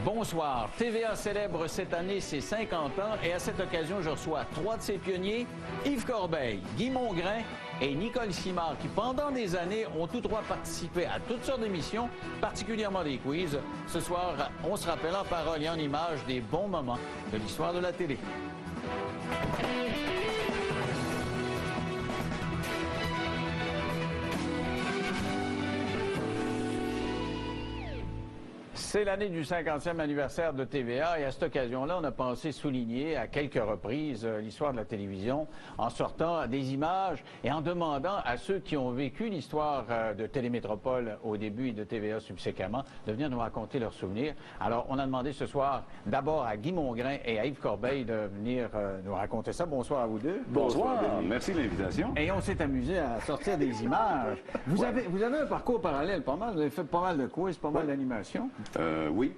Bonsoir. TVA célèbre cette année ses 50 ans et à cette occasion, je reçois trois de ses pionniers, Yves Corbeil, Guy Mongrain et Nicole Simard, qui pendant des années ont tous trois participé à toutes sortes d'émissions, particulièrement des quiz. Ce soir, on se rappelle en parole et en images des bons moments de l'histoire de la télé. C'est l'année du 50e anniversaire de TVA et à cette occasion-là, on a pensé souligner à quelques reprises l'histoire de la télévision en sortant des images et en demandant à ceux qui ont vécu l'histoire de Télémétropole au début et de TVA subséquemment de venir nous raconter leurs souvenirs. Alors, on a demandé ce soir d'abord à Guy Mongrain et à Yves Corbeil de venir nous raconter ça. Bonsoir à vous deux. Bonsoir. Merci de l'invitation. Et on s'est amusé à sortir des images. Vous avez un parcours parallèle pas mal. Vous avez fait pas mal de quiz, pas mal d'animations. Oui,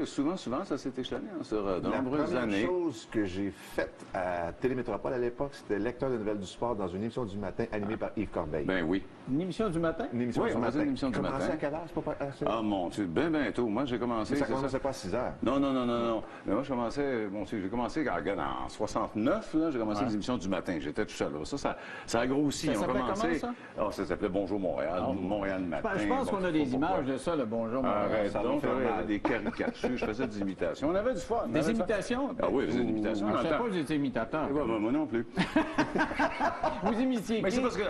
souvent, ça s'est échelonné sur de nombreuses années. La première chose que j'ai faite à Télémétropole à l'époque, c'était lecteur de nouvelles du sport dans une émission du matin animée par Yves Corbeil. Ben oui. Une émission du matin? Une émission du matin. Une émission du matin. Commencé à quelle heure? C'est pas assez... Ah mon Dieu, bien tôt. Moi, j'ai commencé... Mais ça commençait pas à 6 heures. Non. Mais moi, j'ai commencé en 69, là, j'ai commencé les émissions du matin. J'étais tout seul. Ça a grossi. Ça s'appelait comment, ça? Ah, ça s'appelait Bonjour Montréal, Montréal matin. Je pense qu'on a des images de ça, le Bonjour Montréal. Arrête donc, il y avait des caricatures, je faisais des imitations. On avait du fun. Des imitations? Ah oui, des imitations. Je ne savais pas que vous étiez imitateur. Moi non plus. Vous imitiez qui? Mais c'est parce que,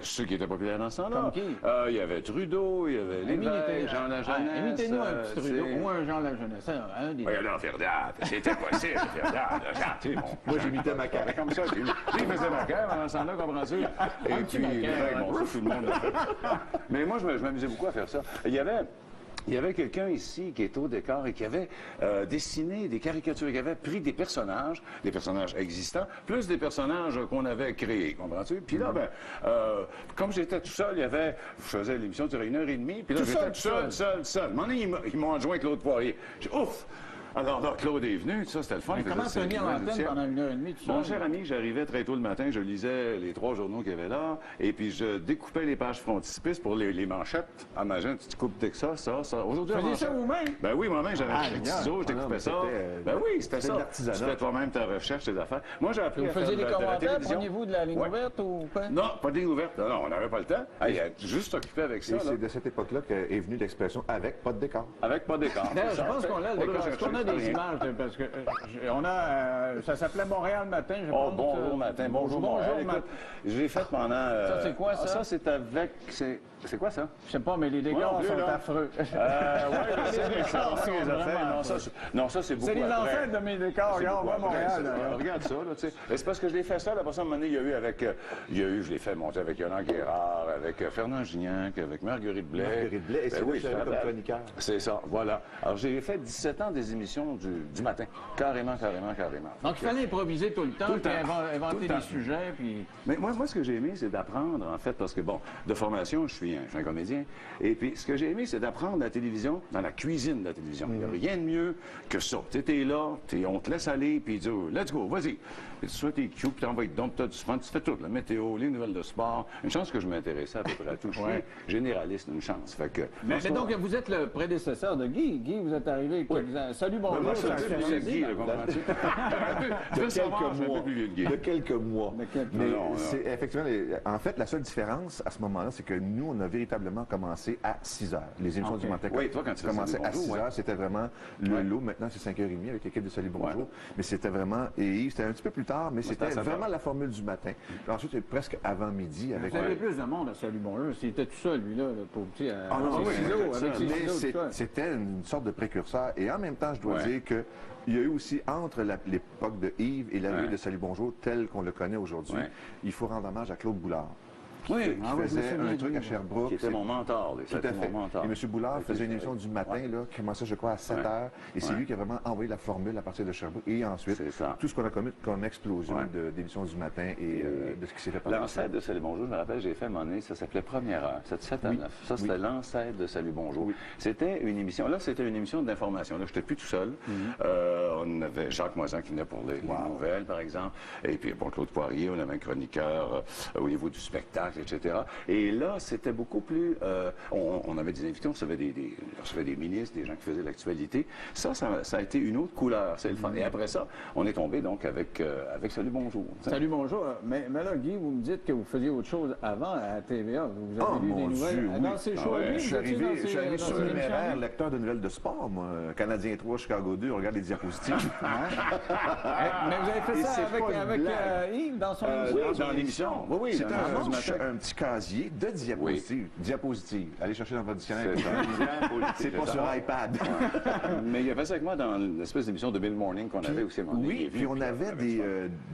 ceux qui étaient populaires dans ce temps-là. Comme qui? Il y avait Trudeau, il y avait Lévesque, Jean Lajeunesse. Imitez-nous un petit Trudeau ou un Jean Lajeunesse. Non, Verdad, c'était possible, Verdad. Moi, j'imitais Macaire. Comme ça, lui, il faisait Macaire pendant ce temps-là, comprends-tu? Et puis, tout le monde l'a fait. Mais moi, je m'amusais beaucoup à faire ça. Il y avait quelqu'un ici qui était au décor et qui avait dessiné des caricatures, qui avait pris des personnages existants, plus des personnages qu'on avait créés, comprends-tu? Puis là, comme j'étais tout seul, je faisais l'émission durait 1h30, puis là, j'étais tout seul. À un moment donné, ils m'ont adjoint Claude Poirier. J'ai dit, ouf! Alors là, Claude est venu, ça, c'était le fun. Mais comment tenir l'antenne pendant 1h30 tout seul? Mon cher ami, j'arrivais très tôt le matin, je lisais les 3 journaux qu'il y avait là, et puis je découpais les pages frontispices pour les manchettes. Imagine, tu coupes dès que ça. Aujourd'hui, vous faisiez ça vous-même? Ben oui, moi-même, j'avais des ciseaux, je découpais ça. Ben oui, c'était ça. Tu fais toi-même ta recherche, tes affaires. Moi, j'ai appris à faire de la télévision. Vous faisiez des commentaires, preniez-vous de la ligne ouverte ou pas? Non, pas de ligne ouverte. Non, on n'avait pas le temps. Juste occupé avec ça. C'est de cette époque-là qu'est venue l'expression « avec pas de décor ». Avec pas de décor. Je pense qu'on a le décor. Est-ce qu'on a des images? Parce que ça s'appelait Montréal matin, je pense. Bonjour matin, bonjour Montréal. Écoute, j'ai fait pendant... Ça, c'est quoi, ça? Ça, c'est avec... C'est quoi, ça? Je sais pas, mais les décors sont affreux. Oui, c'est les décors sont vraiment Non, ça, c'est beaucoup c'est les ancêtres de mes décors. Regarde, Montréal. Regarde ça, là, tu sais. C'est parce que je l'ai fait ça, après ça, à un moment donné, je l'ai fait monter avec Yolande Guérard, avec Fernand Gignac, avec Marguerite Blais. Marguerite Blais, et c'est comme chroniqueur. C'est ça, voilà. Alors, j'ai fait 17 ans des émissions du matin. Carrément. Donc, il fallait improviser tout le temps, puis inventer des sujets, puis... Mais moi, ce que j'ai aimé, c'est d'apprendre, en fait, parce que, de formation, je suis un comédien, et puis ce que j'ai aimé, c'est d'apprendre la télévision, dans la cuisine de la télévision. Il n'y a rien de mieux que ça. Tu es là, on te laisse aller, puis tu dis, let's go, vas-y. Et tu sois t'es cute, puis t'envoies donc, tu as du fun, tu fais tout, la météo, les nouvelles de sport. Une chance que je m'intéressais à peu près à tout. Je suis généraliste, une chance. Fait que, mais donc, vous êtes le prédécesseur de Guy. Guy, vous êtes arrivé, salut, bonjour. Moi, je suis un peu plus Guy, comprends-tu? De quelques mois. Mais c'est effectivement, en fait, la seule différence à ce moment-là, c'est que nous, on a véritablement commencé à 6 heures. Les émissions du matin. Oui, toi, quand tu commençais à 6 heures, c'était vraiment le lot. Maintenant, c'est 5h30 avec l'équipe de Salut Bonjour. Mais c'était vraiment, et c'était un petit peu plus tard, mais c'était vraiment la formule du matin. Puis ensuite, c'est presque avant midi. Vous avez plus de monde à Salut Bonjour. C'était tout seul, lui, là, pour petit. C'était une sorte de précurseur. Et en même temps, je dois dire que il y a eu aussi, entre l'époque de Yves et l'arrivée de Salut Bonjour, tel qu'on le connaît aujourd'hui, il faut rendre hommage à Claude Boulard. Qui faisait un truc à Sherbrooke. Qui était mon mentor. Tout à fait. Et M. Boulard faisait une émission du matin, qui commençait, je crois, à 7 heures. Et c'est lui qui a vraiment envoyé la formule à partir de Sherbrooke. Et ensuite, tout ce qu'on a connu comme explosion d'émissions du matin et de ce qui s'est fait par l'ancêtre de Salut Bonjour, je me rappelle, j'ai fait à un moment donné, ça s'appelait Première Heure. C'était 7 à 9. Ça, c'était l'ancêtre de Salut Bonjour. C'était une émission. Là, c'était une émission d'information. Là, je n'étais plus tout seul. On avait Jacques Moisan qui venait pour les nouvelles, par exemple. Et puis, Claude Poirier, on avait un chroniqueur au niveau du spectacle. etc. Et là, c'était beaucoup plus... on avait des invités, on recevait des ministres, des gens qui faisaient l'actualité. Ça a été une autre couleur, c'est le fun. Et après ça, on est tombé donc avec Salut Bonjour. Salut Bonjour. Mais là, Guy, vous me dites que vous faisiez autre chose avant à TVA. Vous avez lu des nouvelles dans ces shows. Je suis arrivé surnuméraire, lecteur de nouvelles de sport, moi. Canadien 3, Chicago 2, on regarde les diapositives. Mais vous avez fait ça avec Yves dans son émission? Oui, dans l'émission. Oui, c'était un petit casier de diapositives. Diapositives. Allez chercher dans votre dictionnaire. C'est pas sur iPad. Mais il a fait ça avec moi dans l'espèce d'émission de Mid Morning qu'on avait aussi. Oui, puis on avait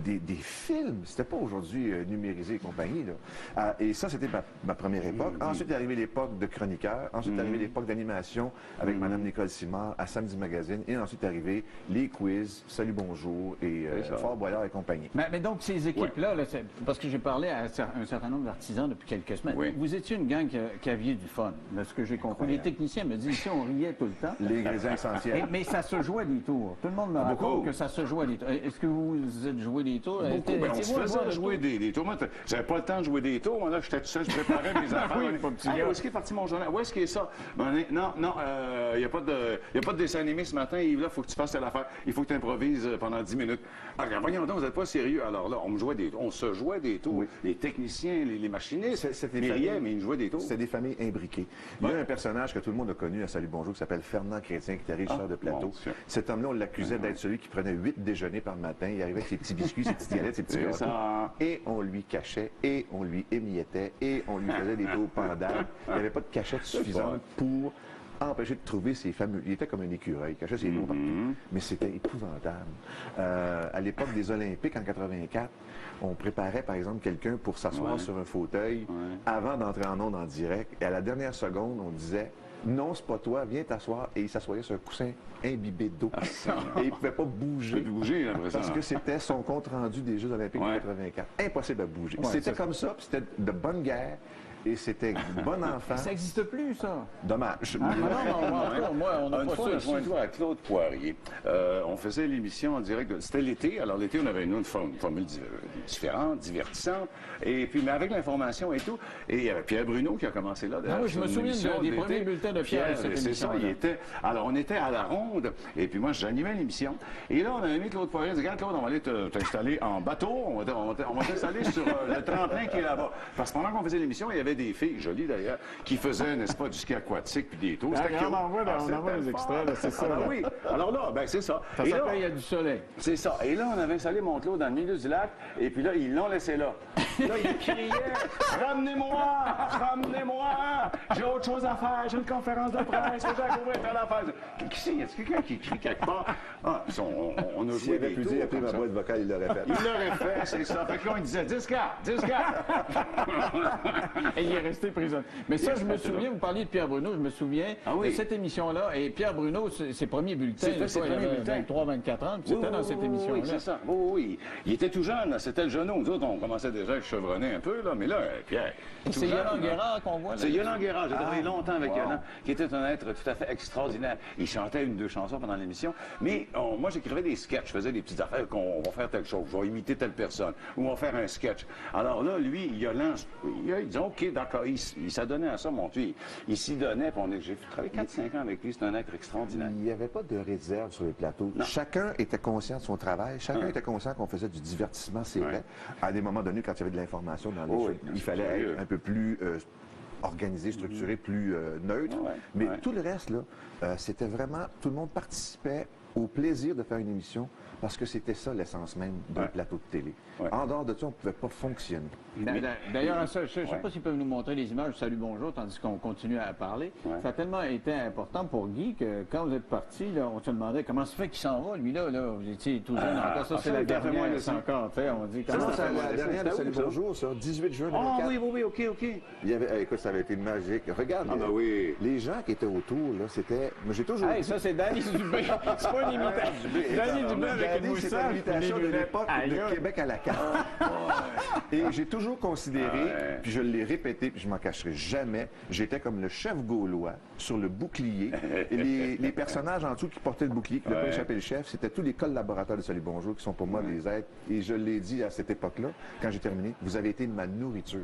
des films. C'était pas aujourd'hui numérisé et compagnie. Là. Et ça, c'était ma première époque. Ensuite est arrivée l'époque de chroniqueur. Ensuite est arrivée l'époque d'animation avec Mme Nicole Simard à Samedi Magazine. Et ensuite est arrivé les quiz, Salut Bonjour et Fort Boyard et compagnie. Mais donc, ces équipes-là, parce que j'ai parlé à un certain nombre d'artisans depuis quelques semaines, vous étiez une gang qui aviez du fun, de ce que j'ai compris. Les techniciens me disent ici, on riait tout le temps. Les ingrédients essentiels. Mais ça se jouait des tours. Tout le monde me raconte que ça se jouait des tours. Est-ce que vous êtes joué des tours? Beaucoup. On se faisait jouer des tours. Moi, j'avais pas le temps de jouer des tours. Moi, là, j'étais tout seul, je préparais mes affaires. Où est-ce qu'il est parti mon journal? Où est-ce qu'il est ça? Non, il n'y a pas de dessin animé ce matin. Yves, là, il faut que tu fasses telle affaire. Il faut que tu improvises pendant 10 minutes. Alors, voyons donc, vous n'êtes pas sérieux. Alors là, on se jouait des tours. Oui. Les techniciens, les machinistes, ils riaient, mais ils jouaient des tours. C'était des familles imbriquées. Il y a un personnage que tout le monde a connu à Salut Bonjour qui s'appelle Fernand Chrétien, qui était régisseur de plateau. Cet homme-là, on l'accusait d'être celui qui prenait 8 déjeuners par matin. Il arrivait avec ses petits biscuits, ses petites galettes, ses petits gâteaux. Et on lui cachait, et on lui émiettait, et on lui faisait des tours pendables. Il n'y avait pas de cachette suffisante pour empêcher de trouver ses fameux... Il était comme un écureuil, il cachait ses tours partout. Mais c'était épouvantable. À l'époque des Olympiques, en 84, on préparait, par exemple, quelqu'un pour s'asseoir sur un fauteuil avant d'entrer en onde en direct. Et à la dernière seconde, on disait... Non, c'est pas toi, viens t'asseoir. Et il s'assoyait sur un coussin imbibé d'eau. Et il ne pouvait pas bouger. Parce que c'était son compte-rendu des Jeux olympiques de 84. Impossible à bouger. C'était comme ça, puis c'était de bonne guerre. Et c'était bon enfant. Ça n'existe plus, ça. Dommage. Moi, on n'a pas ça. Une fois, à Claude Poirier, on faisait l'émission en direct. C'était l'été. Alors, l'été, on avait une formule différente, divertissante. Et puis, mais avec l'information et tout. Et il y avait Pierre Bruno qui a commencé là. Oui, je me souviens des premiers bulletins de Pierre. C'est ça, alors, on était à la ronde. Et puis, moi, j'animais l'émission. Et là, on avait mis Claude Poirier. On dit, regarde, Claude, on va aller t'installer en bateau. On va t'installer sur le tremplin qui est là-bas. Parce que pendant qu'on faisait l'émission, il y avait des filles, jolies d'ailleurs, qui faisaient, n'est-ce pas, du ski aquatique puis des tours. On envoie les extraits, c'est ça. Oui. Alors là, ben c'est ça. Ça s'appelle Il y a du soleil. C'est ça. Et là, on avait installé Montelot dans le milieu du lac, et puis là, ils l'ont laissé là. Là, ils criaient « Ramenez-moi! Ramenez-moi! J'ai autre chose à faire, j'ai une conférence de presse, j'ai à couvrir telle affaire. » Qui c'est? Y a quelqu'un qui crie quelque part? On a joué. S'il avait pu dire, après ma boîte vocale, il l'aurait fait. Il l'aurait fait, c'est ça. Fait que là, on disait 10 cartes. Et il est resté prisonnier. Mais ça, je me souviens, vous parliez de Pierre Bruno, je me souviens de cette émission-là. Et Pierre Bruno, ses premiers bulletins, il avait 23-24 ans, puis c'était dans cette émission-là. Oui, c'est ça. Oui. Il était tout jeune, c'était le genou. Nous autres, on commençait déjà à chevronner un peu, là, mais là, Pierre. C'est Yolande Guérard qu'on voit là. C'est Yolande Guérard. J'ai travaillé longtemps avec Yolande, qui était un être tout à fait extraordinaire. Il chantait 1-2 chansons pendant l'émission, mais moi, j'écrivais des sketchs, je faisais des petites affaires qu'on va faire telle chose, je vais imiter telle personne, ou on va faire un sketch. Alors là, lui, Yolande, il dit, OK, d'accord, il s'adonnait à ça, mon Dieu. Il s'y donnait, puis j'ai travaillé 4-5 ans avec lui, c'est un être extraordinaire. Il n'y avait pas de réserve sur les plateaux. Non. Chacun était conscient de son travail, chacun était conscient qu'on faisait du divertissement, c'est vrai. À des moments donnés, quand il y avait de l'information dans les choses, il fallait être un peu plus organisé, structuré, plus neutre. Mais tout le reste, là, c'était vraiment, tout le monde participait au plaisir de faire une émission parce que c'était ça l'essence même d'un plateau de télé. En dehors de ça, on ne pouvait pas fonctionner. D'ailleurs, je ne sais pas s'ils peuvent nous montrer les images du Salut Bonjour tandis qu'on continue à parler. Ça a tellement été important pour Guy que quand vous êtes parti, on se demandait comment se fait qu'il s'en va, lui là. Vous étiez tout jeune encore. Ça, c'est la dernière encore. On dit ça, c'est la dernière de Salut Bonjour, ça, 18 juin 2004. Ah oui, OK. Il y avait, écoute, ça avait été magique. Regarde, les gens qui étaient autour, là, c'était... J'ai toujours dit... Ça, c'est Danny Dubé. C'est pas une imitation. Danny Dubé avec une moustache. C'est une imitation de l'époque de Québec à la carte. Et j'ai toujours considéré, puis je l'ai répété, puis je m'en cacherai jamais, j'étais comme le chef gaulois sur le bouclier. Et les personnages en dessous qui portaient le bouclier, qui ne devaient pas échapper le chef, c'était tous les collaborateurs de Salut Bonjour qui sont pour moi des êtres. Et je l'ai dit à cette époque-là, quand j'ai terminé, vous avez été de ma nourriture.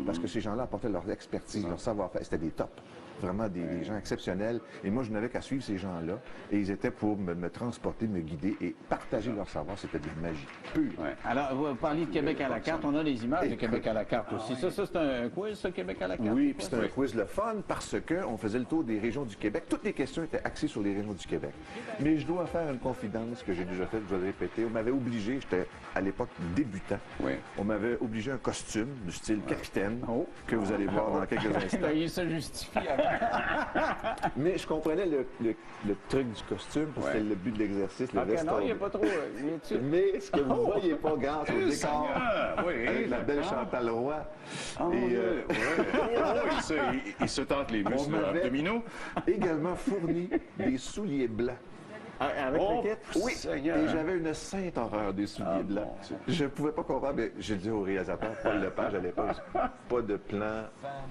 parce que ces gens-là apportaient leur expertise, leur savoir-faire. C'était des tops. Vraiment des gens exceptionnels. Et moi, je n'avais qu'à suivre ces gens-là. Et ils étaient pour me transporter, me guider et partager leur savoir. C'était de la magie pure. Ouais. Alors, vous parliez de Québec à la carte. On a les images de Québec à la carte aussi. Ça, c'est un quiz, ça, Québec à la carte? Oui, puis c'était un quiz le fun parce qu'on faisait le tour des régions du Québec. Toutes les questions étaient axées sur les régions du Québec. Mais je dois faire une confidence que j'ai déjà faite, je vais le répéter. On m'avait obligé, j'étais à l'époque débutant, on m'avait obligé un costume du style capitaine que vous allez voir dans quelques instants. Il se justifie. Mais je comprenais le truc du costume, parce que c'était le but de l'exercice, le veston. Non, il n'y a pas trop. Mais ce que vous ne voyez pas grâce au décor, avec la belle Chantal Roy. Il se tente les muscles abdominaux. Également fourni des souliers blancs. Avec le kit? Oui. Seigneur. Et j'avais une sainte horreur des souliers blancs. Je ne pouvais pas comprendre, mais j'ai dit au réalisateur, Paul Lepage à l'époque, pas de plan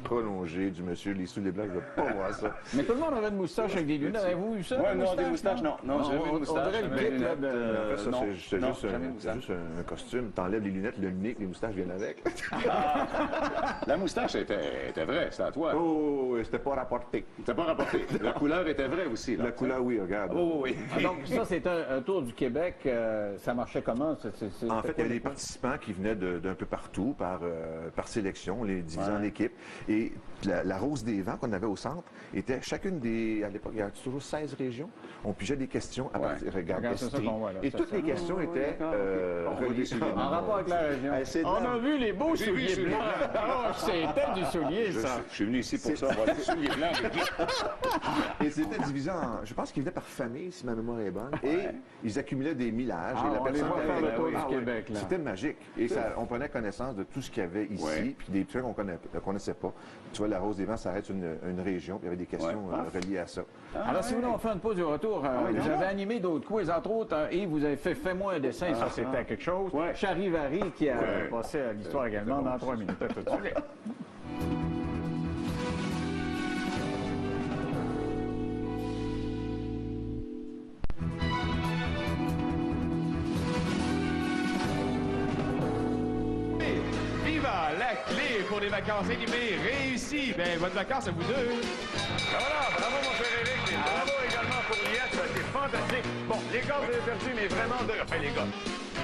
prolongé du monsieur, les souliers blancs, je ne veux pas voir ça. Mais tout le monde avait une moustache avec des lunettes. Avez-vous eu ça? Oui, non, des moustaches, non. Non, j'avais une moustache. On dirait le kit, là, En fait, ça, c'est juste un costume. T'enlèves les lunettes, le nez, les moustaches viennent avec. La moustache était vraie, c'était à toi. Oh, c'était pas rapporté. C'était pas rapporté. La couleur était vraie aussi. La couleur, oui, regarde. Oh, oui. Donc, ça, c'est un tour du Québec. Ça marchait comment? En fait, il y avait des participants qui venaient d'un peu partout par sélection, les divisant en équipes. Et la Rose des Vents qu'on avait au centre était chacune des... À l'époque, il y avait toujours 16 régions. On pigeait des questions à partir regarde Estrie. Et toutes les questions étaient reliées en rapport avec la région. On a vu les beaux souliers blancs. Oh, c'était du soulier, ça. Je suis venu ici pour ça, voir des souliers blancs. Et c'était divisé en... Je pense qu'ils venaient par famille, si ma mémoire est bonne. Et ils accumulaient des millages. Et la on les voit faire le tour du Québec. C'était magique. Et on prenait connaissance de tout ce qu'il y avait ici, puis des trucs qu'on ne connaissait pas. Tu vois, la Rose des Vents, ça reste une région, puis il y avait des questions reliées à ça. Alors, si vous voulez, on fait une pause du retour. Vous avez animé d'autres quiz, entre autres, et vous avez fait Fais-moi un dessin, ça c'était quelque chose. Charivari, qui a passé à l'histoire également dans 3 minutes. À tout de suite. La clé pour des vacances animées réussies. Ben, bonnes vacances à vous deux. Voilà, bravo mon cher Éric. Et bravo également pour Liette, ça a été fantastique. Bon, les gars, vous avez perdu, mais vraiment deux. Enfin, les gars,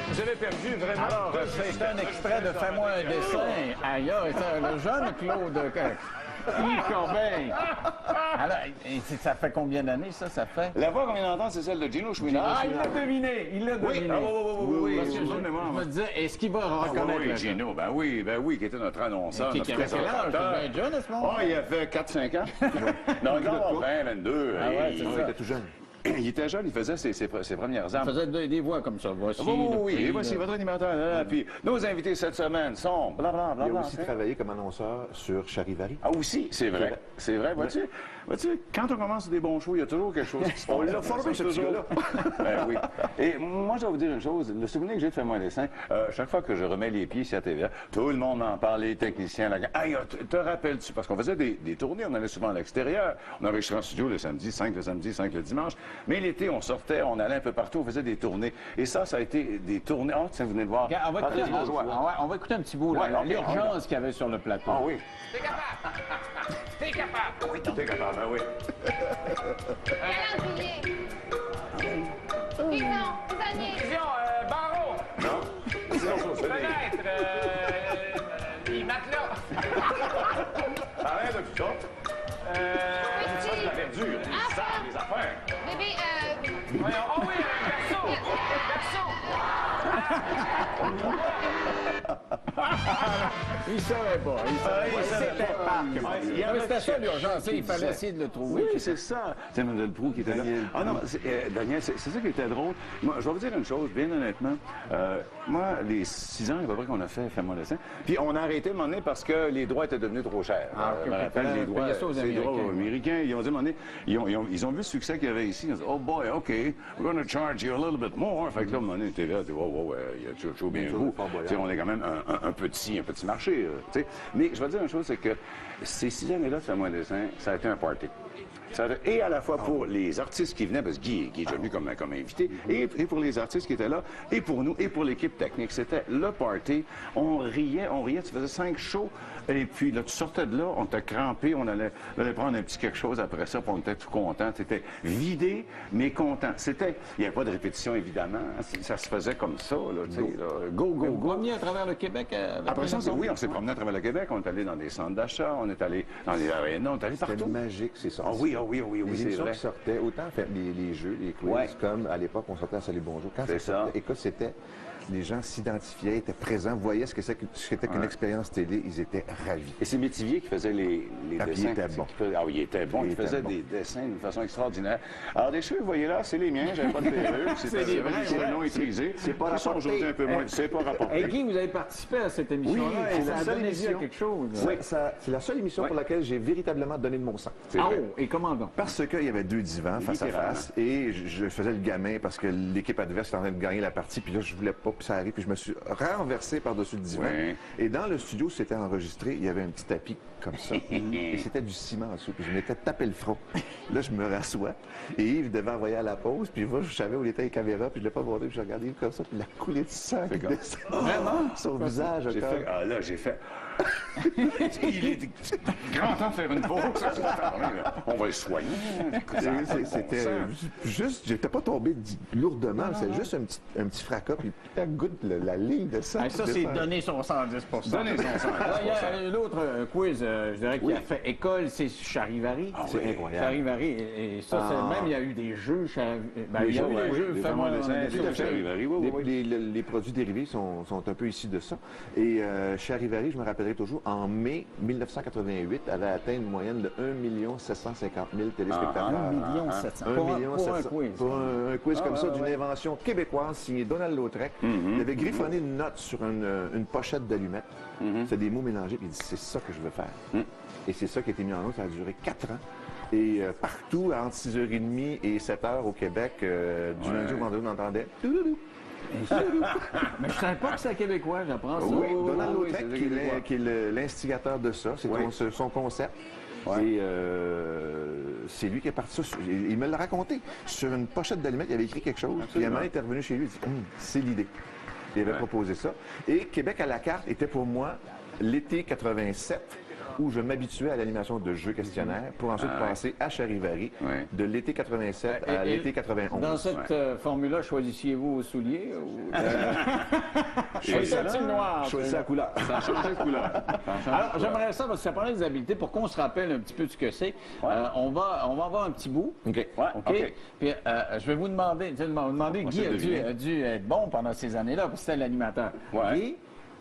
vous avez perdu vraiment. Alors, c'est un extrait de Fais-moi un dessin. Ailleurs, le jeune Claude Yves Corbeil. Alors, ça fait combien d'années, ça fait? La voix qu'on vient d'entendre, c'est celle de Gino Chouinard. Ah, il l'a deviné, il l'a deviné. Oui. Parce que je me disais, est-ce qu'il va reconnaître le Gino, ben oui, qui était notre annonceur. Qui avait quel âge? Ben jeune à ce moment-là? Oh, il avait 4-5 ans. Non, il avait 20, 22. Ah ouais, Il était tout jeune. Il était jeune, il faisait ses premières armes. Il faisait des voix comme ça. Voici. Oui, voici votre animateur. Puis nos invités cette semaine sont blablabla. Il a aussi travaillé comme annonceur sur Charivari. Ah aussi, c'est vrai. C'est vrai, vois-tu, quand on commence des bons shows, il y a toujours quelque chose qui se passe. On l'a formé, ce petit-là. Ben oui. Et moi, je vais vous dire une chose. Le souvenir que j'ai de Fais-moi un dessin, chaque fois que je remets les pieds sur la TVA, tout le monde m'en parle, les techniciens, la gang. Hey, te rappelles-tu? Parce qu'on faisait des tournées, on allait souvent à l'extérieur. On enregistrait en studio le samedi, 5 le samedi, 5 le dimanche. Mais l'été, on sortait, on allait un peu partout, on faisait des tournées. Et ça a été des tournées. Oh, tiens, vous venez de voir. On va écouter un petit bout, l'urgence qu'il y avait sur le plateau. Ah oui. T'es capable! T'es capable! Oui, t'es capable, ben oui. Calendrier. Prison, prisonnier. Vision, barreau! Non? Fenêtre, les matelas! Arrête de tout ça. Ça, de la verdure, les arbres, les affaires. Bébé, Voyons, oh oui, berceau! Il savait pas. C'était pas. C'était ça l'urgence. Il fallait essayer de le trouver. Oui, c'est ça. C'est Mademoiselle Proulx qui était là. Ah non, Daniel, c'est ça qui était drôle. Moi, je vais vous dire une chose, bien honnêtement. Moi, les 6 ans, à peu près qu'on a fait Fais-moi un dessin, puis on a arrêté à un moment donné parce que les droits étaient devenus trop chers. Je me rappelle, les droits américains. Ils ont dit à un moment donné, ils ont vu le succès qu'il y avait ici. Ils ont dit, oh boy, OK, we're going to charge you a little bit more. Fait que là, à un moment donné, t'es là, tu vois, il y a toujours chaud bien vous. On est quand même un petit marché. Mais je vais dire une chose, c'est que ces 6 années-là de Fais-moi un dessin, ça a été un party. Et à la fois pour les artistes qui venaient, parce que Guy est déjà venu comme invité, et pour les artistes qui étaient là, et pour nous, et pour l'équipe technique. C'était le party. On riait, tu faisais 5 shows, et puis là, tu sortais de là, on t'a crampé, on allait prendre un petit quelque chose après ça, puis on était tout content. C'était vidé, mais content. Il n'y avait pas de répétition, évidemment. Ça se faisait comme ça, là, tu sais, go. Vous promeniez à travers le Québec? Après ça, oui, on s'est promené à travers le Québec. On est allé dans des centres d'achat, on est allé dans les arénas, on est allé partout. C'était magique, c'est ça. Ah oui, les c'est émissions vrai. qui sortaient, autant faire les jeux, les quiz, comme à l'époque, on sortait à Salut Bonjour. Quand C'est ça ça. sortait, écoute, c'était... Les gens s'identifiaient, étaient présents, voyaient ce que c'était qu'une expérience télé, ils étaient ravis. Et c'est Métivier qui faisait les Ah, puis dessins. il était bon. Ah oui, il était bon. Il faisait des dessins d'une façon extraordinaire. Alors, des cheveux, vous voyez là, c'est les miens. J'avais pas de perruque. C'est des vrais, ouais. non étrisés. C'est pas Ils sont rapporté. aujourd'hui un peu moins. C'est pas rapporté. Hey, Guy, vous avez participé à cette émission-là Oui, et c'est ça la a seule donné vie à émission. quelque chose. Oui, c'est la seule émission pour laquelle j'ai véritablement donné de mon sang. Ah oh, et comment donc? Parce qu'il y avait 2 divans face à face et je faisais le gamin parce que l'équipe adverse était en train de gagner la partie, puis là, je voulais pas, puis ça arrive, puis je me suis renversé par-dessus le divan. Ouais. Et dans le studio, c'était enregistré, il y avait un petit tapis comme ça, et c'était du ciment en dessous, puis je m'étais tapé le front. Là, je me rassois, et Yves devait envoyer à la pause, puis moi, je savais où il était les caméras, puis je l'ai pas abordé, puis je regardais Yves comme ça, puis il a coulé de sang qui descend. Vraiment? Son visage, J'ai comme... fait. Ah là, j'ai fait. Il est grand temps de faire une pause. On va le soigner. C'était juste, j'étais pas tombé lourdement, c'est juste un petit fracas, puis la goutte, la ligne de sang. Ah, ça, c'est donner son 110 Donnez son sang. Il y a l'autre quiz, je dirais, qui a fait école, c'est Charivari. C'est incroyable. Charivari, et ça, même, il y a eu des jeux. Il y a eu des jeux, fais-moi un Tout à fait. Les produits dérivés sont un peu issus de ça. Et Charivari, je me rappellerai toujours, en mai 1988, avait atteint une moyenne de 1 750 000 téléspectateurs. 1 700 000. 1 million Pour un 700 quiz. Pour un quiz comme ça, d'une ouais. invention québécoise signée Donald Lautrec. Il avait griffonné une note sur une pochette d'allumettes. C'est des mots mélangés, puis il dit c'est ça que je veux faire. Et c'est ça qui a été mis en œuvre. Ça a duré 4 ans. Et partout, entre 6h30 et 7h au Québec, du lundi au vendredi, on entendait. Mais je savais pas que c'est québécois, j'apprends ça. Oui, Donald oui, Lautrec, c'est qui est l'instigateur de ça. C'est son concept. Et c'est lui qui est parti ça. Il me l'a raconté. Sur une pochette d'allumettes, il avait écrit quelque chose. Puis il est revenu chez lui. Il dit c'est l'idée. Il avait proposé ça. Et Québec à la carte était pour moi l'été 87, où je m'habituais à l'animation de jeux questionnaires pour ensuite passer à Charivari de l'été 87 à l'été 91. Dans cette formule-là, choisissiez-vous vos souliers ou... Choisissez le noir. Choisissez la couleur. Ça a changé de couleur. Alors, j'aimerais ça, parce que ça parlait des habiletés, pour qu'on se rappelle un petit peu de ce que c'est. On va avoir un petit bout. OK. OK? Puis, je vais vous demander, Guy a dû être bon pendant ces années-là, parce que c'était l'animateur. Ouais. Guy,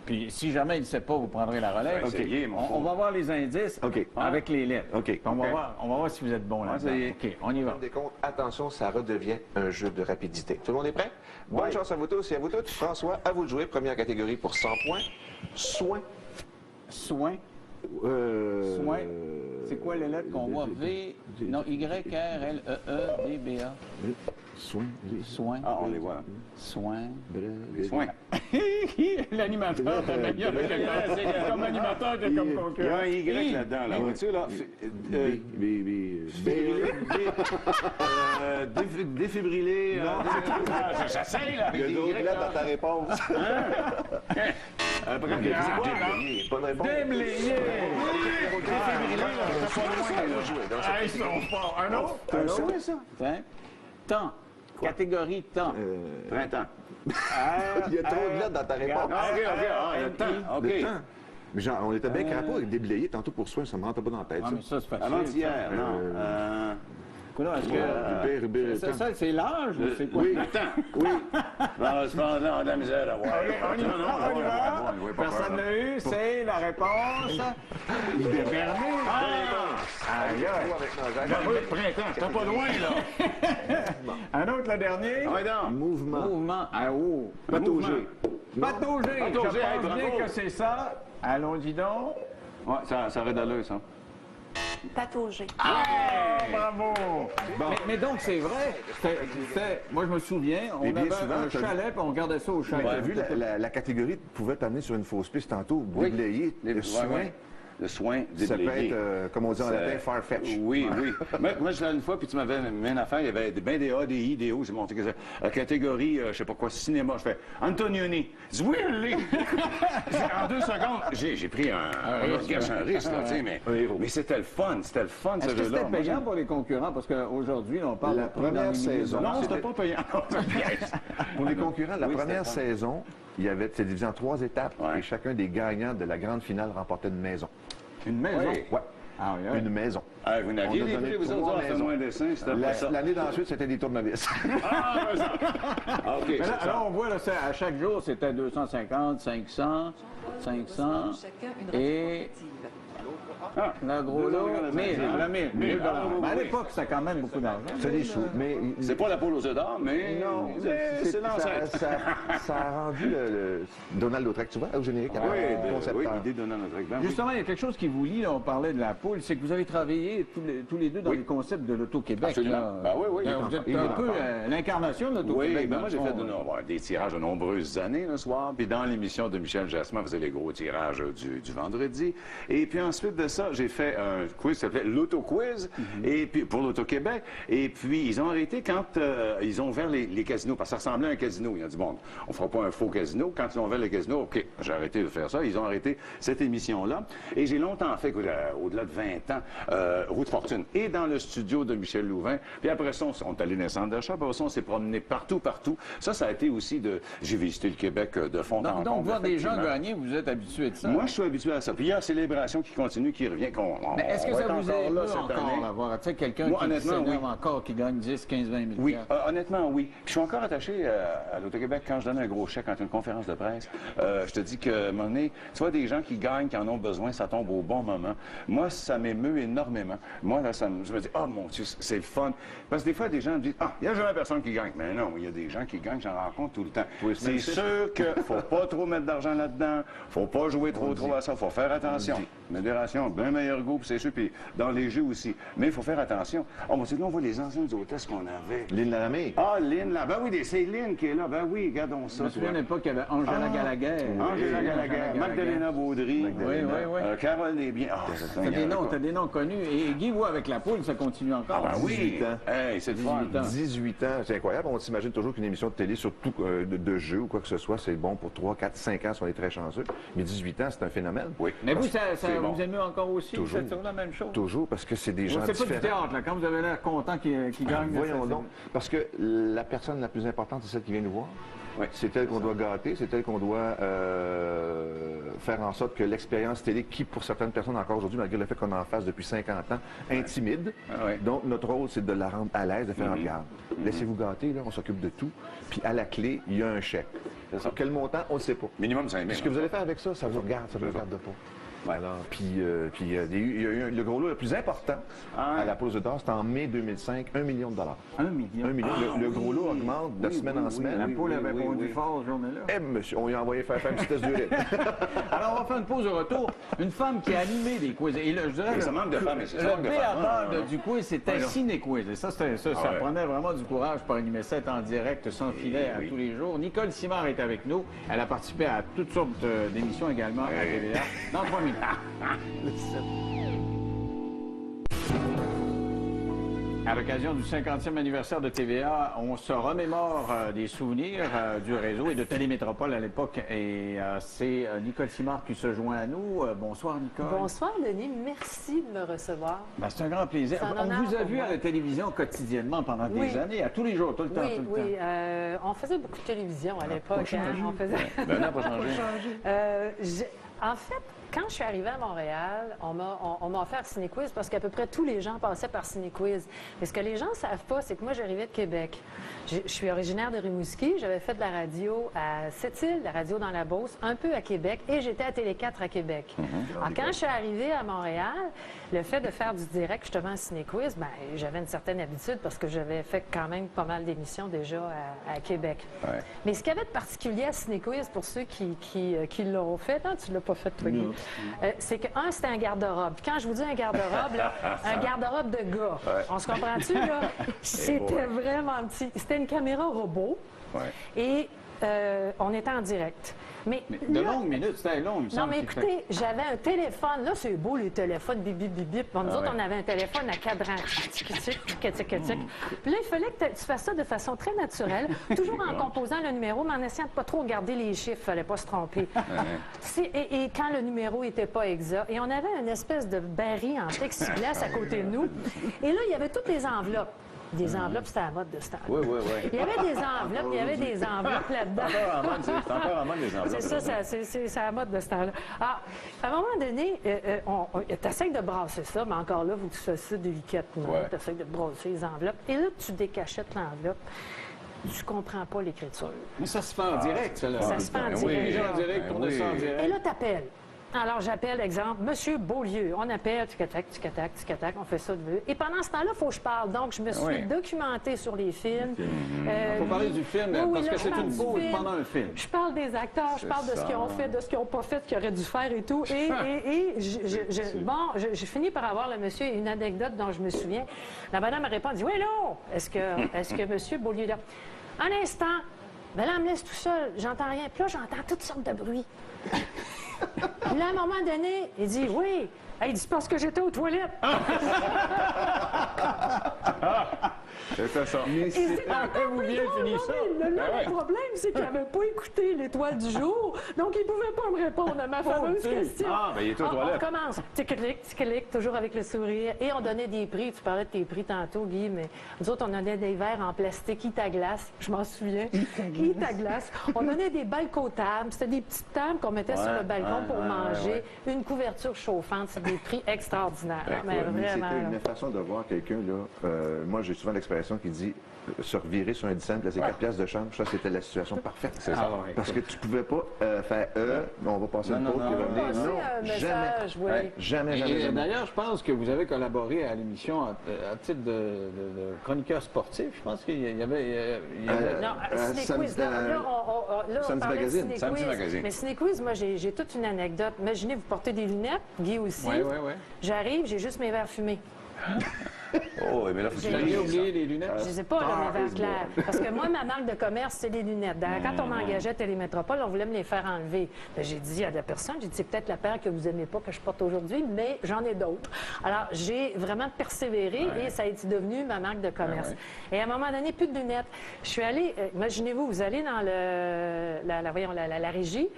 puis si jamais il ne sait pas, vous prendrez la relève. Je vais essayer, mon On va voir les indices avec les lettres. OK. Puis on va voir si vous êtes bon là. ça y est. OK, on y va. Des comptes, attention, ça redevient un jeu de rapidité. Tout le monde est prêt? Bonne chance à vous tous et à vous toutes. François, à vous de jouer. Première catégorie pour 100 points. Soin. Soin. Soin. C'est quoi les lettres qu'on voit? V, non, Y, R, L, E, E, D, B, A. Soin. Soin. Ah, on les voit. Soin. Les soins. L'animateur, comme animateur que comme Il y a concurrent. un Y là-dedans, là. Vois-tu, là? Défibrillé. J'essaye, là, avec Il y a des d'autres Y, lettres là. dans ta réponse. Bonne réponse. Déblayé! Ils sont forts. Un autre? C'est ça. Tiens. Temps. Catégorie temps. Printemps. Il y a trop de lettres dans ta réponse. Ah, OK. Ah, le temps. OK. Le temps. Mais genre, on était bien crapauds avec déblayé tantôt pour soin, ça ne me rentrait pas dans la tête. Ah, ça. mais ça, c'est facile. Avant-hier, non. Coudonc, est-ce que... Rubé, C'est ça, c'est l'âge ou c'est quoi? Oui, le temps. Oui. Non, je pense, non, on a de la misère à voir. On y va. Personne n'a eu, c'est la réponse. Bernier. Aïe, aïe. Printemps, t'es pas loin, là. Un autre, le dernier. Ah, ouais, donc. Mouvement. Ah, oh. Pataugé. Pataugé. Je Pataugé, hey, pense bien bravo. que c'est ça. Allons-y donc. Ouais, ça aurait d'allure, ça. Patauger. Bravo! Mais donc, c'est vrai. Moi, je me souviens, on Et bien avait souvent, un chalet, puis on gardait ça au chalet. Tu as vu, la catégorie pouvait t'amener sur une fausse piste tantôt. Déblayé, Les le soin. ouais. le soin déblayé. Ça peut être, comme on dit en latin, far-fetch. Oui, oui. Moi, je l'ai une fois, puis tu m'avais mis une affaire, il y avait bien des A, des I, des O, j'ai montré que la catégorie, je sais pas quoi, cinéma, je fais Antonioni. Je dis oui, en 2 secondes, j'ai pris un risque, là, tu sais, mais c'était le fun, ce jeu-là. Est-ce que c'était payant pour les concurrents? Parce qu'aujourd'hui, on parle La première saison. Non, c'était pas payant. Pour les concurrents, la première saison, c'était divisé en 3 étapes et chacun des gagnants de la grande finale remportait une maison. Une maison? Oui. Ah, oui. Une maison. Ah, vous n'aviez des prix, vous autres, en fait moins dessin, c'était pas ça. L'année d'ensuite, c'était des tournevis. OK. Mais là, on voit, là, à chaque jour, c'était 250, 500 et... le gros lot, 1000 $. Mais à l'époque, c'était quand même beaucoup d'argent. C'est des sous. Mais c'est pas la poule aux œufs d'or, mais non, c'est l'ancêtre. Ça a rendu le Donald Lautrec, tu vois, au générique. Oui, l'idée de Donald Lautrec. Justement, il y a quelque chose qui vous lie, là, on parlait de la poule, c'est que vous avez travaillé tous les deux dans les concepts de l'Auto-Québec. Absolument. Ben oui. Vous êtes un peu l'incarnation de l'Auto-Québec. Oui, moi j'ai fait des tirages de nombreuses années le soir, puis dans l'émission de Michel Jasmin, on faisait les gros tirages du vendredi. Et puis ensuite de ça, j'ai fait un quiz qui s'appelait l'Auto-Quiz, et puis pour l'Auto-Québec. Et puis, ils ont arrêté quand ils ont ouvert les casinos, parce que ça ressemblait à un casino. Ils ont dit, bon, on fera pas un faux casino. Quand ils ont ouvert les casinos, OK, j'ai arrêté de faire ça. Ils ont arrêté cette émission-là. Et j'ai longtemps fait, au-delà de 20 ans, Route de Fortune. Et dans le studio de Michel Louvain. Puis après ça, on est allé dans les centres d'achat. Puis après ça, on s'est promené partout. Ça a été aussi j'ai visité le Québec de fond en comble. Donc, voir des gens gagner, vous êtes habitué de ça? Moi, je suis habitué à ça. Puis il y a Célébration qui continue, qui revient. Mais est-ce que ça vous émeut encore d'avoir quelqu'un qui s'énerve encore, qui gagne 10, 15, 20 000 $? Oui, honnêtement, oui. Puis je suis encore attaché à l'Auto-Québec quand je donne un gros chèque quand une conférence de presse. Je te dis que, à un moment donné, tu vois, des gens qui gagnent, qui en ont besoin, ça tombe au bon moment. Moi, ça m'émeut énormément. Moi, là, je me dis, oh mon Dieu, c'est le fun. Parce que des fois, des gens me disent, il n'y a jamais personne qui gagne. Mais non, il y a des gens qui gagnent, j'en rencontre tout le temps. C'est sûr qu'il ne faut pas trop mettre d'argent là-dedans, il ne faut pas jouer trop à ça, il faut faire attention. Modération, bien meilleur goût, c'est sûr, puis dans les jeux aussi. Mais il faut faire attention. Oh, mon Dieu, là, on voit les anciennes hôtesses qu'on avait. Lynn Laramé. Ah, Lynn, là. Ben oui, c'est Lynn qui est là. Ben oui, regardons ça. Je me souviens à l'époque qu'il y avait Angela Gallagher. Angela Gallagher, Magdalena Baudry. Oui. Carole Desbiens. T'as des noms connus. Et Guy Roy avec la poule, ça continue encore. Ah, ben oui. 18 ans. Hey, c'est 18 ans. C'est incroyable. On s'imagine toujours qu'une émission de télé, surtout de jeu ou quoi que ce soit, c'est bon pour 3, 4, 5 ans si on est très chanceux. Mais 18 ans, c'est un phénomène. Oui. Mais vous, ça vous émeut encore aussi? Toujours. Vous faites toujours la même chose? Toujours, parce que c'est des gens différents. C'est pas du théâtre, là. Quand vous avez l'air content qu'ils gagnent. Voyons donc. Parce que la personne la plus importante, c'est celle qui vient nous voir. Oui. C'est elle qu'on doit gâter, c'est elle qu'on doit faire en sorte que l'expérience télé, qui pour certaines personnes encore aujourd'hui, malgré le fait qu'on en fasse depuis 50 ans, intimide. Donc notre rôle, c'est de la rendre à l'aise, de faire un regard. Laissez-vous gâter, là, on s'occupe de tout. Puis à la clé, il y a un chèque. Quel montant, on ne sait pas. Minimum 5 000. Ce que vous allez faire avec ça, ça vous regarde, ça ne vous regarde pas. Alors, puis il y a eu le gros lot le plus important à la pause d'or, c'était en mai 2005, $1 million. 1 million? 1 million. Le gros lot augmente de semaine en semaine. La poule avait pondu fort ce journée-là. Eh, monsieur, on lui a envoyé faire un petit test d'urine. Alors, on va faire une pause de retour. Une femme qui a animé des quiz. Et là, je dirais, ça manque de femmes. Le B.A.B. du quiz, c'était Ciné-Quiz. Et ça prenait vraiment du courage pour animer ça en direct, sans filet, à tous les jours. Nicole Simard est avec nous. Elle a participé à toutes sortes d'émissions également à TVA. Dans 3 minutes. À l'occasion du 50e anniversaire de TVA, on se remémore des souvenirs du réseau et de Télémétropole à l'époque. Et c'est Nicole Simard qui se joint à nous. Bonsoir, Nicole. Bonsoir, Denis. Merci de me recevoir. C'est un grand plaisir. On vous a vu à la télévision quotidiennement pendant des années, à tous les jours, tout le temps. Oui, on faisait beaucoup de télévision à l'époque. On faisait... Ben non, pas changé. En fait, quand je suis arrivée à Montréal, on m'a offert Ciné-Quiz parce qu'à peu près tous les gens passaient par Ciné-Quiz. Mais ce que les gens ne savent pas, c'est que moi, j'arrivais de Québec. Je suis originaire de Rimouski. J'avais fait de la radio à Sept-Îles, la radio dans la Beauce, un peu à Québec, et j'étais à Télé 4 à Québec. Alors, quand je suis arrivée à Montréal, le fait de faire du direct, justement, à Ciné-Quiz, j'avais une certaine habitude parce que j'avais fait quand même pas mal d'émissions déjà à Québec. Ouais. Mais ce qu'il y avait de particulier à Ciné-Quiz, pour ceux qui l'ont fait, non, tu ne l'as pas fait, toi, Guy, c'est que, c'était un garde-robe. Puis quand je vous dis un garde-robe, là, un garde-robe de gars. Ouais. On se comprend-tu, là? C'était vraiment petit. C'était une caméra robot. Ouais. Et on était en direct. Mais de là, longues minutes, c'était long, il me non, semble mais qu'il fait. écoutez, j'avais un téléphone. Là, c'est beau, les téléphones, bip, bip, bip, bip. Bon, nous autres, on avait un téléphone à cadran. Tic, tic, tic, tic, tic. Puis là, il fallait que tu fasses ça de façon très naturelle, toujours en composant le numéro, mais en essayant de pas trop regarder les chiffres. Il fallait pas se tromper. Et quand le numéro était pas exact, et on avait une espèce de baril en plexiglas à côté de nous. Et là, il y avait toutes les enveloppes. Des enveloppes, c'était à la mode de ce temps. Oui, oui, oui. Il y avait des enveloppes là-dedans. C'est encore en mode des enveloppes. C'est ça, c'est à la mode de ce temps-là. Alors, à un moment donné, tu essaies de brasser ça, mais encore là, il faut que tu fasses ça délicatement. Ouais. Tu essaies de brasser les enveloppes. Et là, tu décachettes l'enveloppe. Tu comprends pas l'écriture. Mais ça se fait en direct, ça, là. Ça se fait en oui. direct. Les gens en direct, Ben on est ça en oui. direct. Et là, t'appelles. Alors, j'appelle, exemple, Monsieur Beaulieu. On appelle, tic-tac, on fait ça de vue. Et pendant ce temps-là, il faut que je parle. Donc, je me suis Oui. documentée sur les films. Il faut parler du film, oui, parce là, que je c'est parle une du pause film. pendant un film. Je parle des acteurs, je parle de ce qu'ils ont fait, de ce qu'ils n'ont pas fait, de ce qu'ils auraient dû faire et tout. Et j'ai fini par avoir le monsieur une anecdote dont je me souviens. La madame a répondu, oui, non, est-ce que monsieur Beaulieu est là? Un instant. Ben là, elle me laisse tout seul, j'entends rien. Puis là, j'entends toutes sortes de bruits. Puis là, à un moment donné, il dit, oui. Il dit, c'est parce que j'étais aux toilettes. C'était ça. Et c'est encore vous plus bien drôle, fini non, ça. mais le problème, c'est qu'il n'avait pas écouté l'étoile du jour, donc il ne pouvait pas me répondre à ma fameuse question. Ah, ben il est aux toilettes. On commence. Tic-clic, toujours avec le sourire. Et on donnait des prix. Tu parlais de tes prix tantôt, Guy, mais nous autres, on donnait des verres en plastique Itaglace. Je m'en souviens. Itaglace. On donnait des balcotables. C'était des petites tables qu'on mettait sur le balcon pour manger. Une couverture chauffante. C'est des prix extraordinaires. Mais Mais vraiment. c'était là. une façon de voir quelqu'un, là. Moi, j'ai souvent l'expression qui dit se revirer sur un 10 cents, placer 4 piastres de chambre. Ça, c'était la situation parfaite. C'est ça. Parce que tu pouvais pas faire mais on va passer une pause et revenir. Passer Non, un jamais. message, oui. Jamais, Et jamais, jamais. d'ailleurs, je pense que vous avez collaboré à l'émission à titre de chroniqueur sportif. Je pense qu'il y avait... Non, Ciné-Quiz, là, on Samedi parlait de Magazine. Ciné-Quiz. Samedi Magazine. Mais Ciné-Quiz, moi, j'ai toute une anecdote. Imaginez, vous portez des lunettes, Guy aussi. Oui. J'arrive, j'ai juste mes verres fumés. Oh, mais là, faut que tu Vous aviez dises oublié les lunettes? Je les ai pas, là, mes verres clairs. Parce que moi, ma marque de commerce, c'est les lunettes. Quand on m'engageait à Télémétropole, on voulait me les faire enlever. J'ai dit à la personne, c'est peut-être la paire que vous n'aimez pas que je porte aujourd'hui, mais j'en ai d'autres. Alors, j'ai vraiment persévéré et ça a été devenu ma marque de commerce. Et à un moment donné, plus de lunettes. Je suis allée, imaginez-vous, vous allez dans la régie,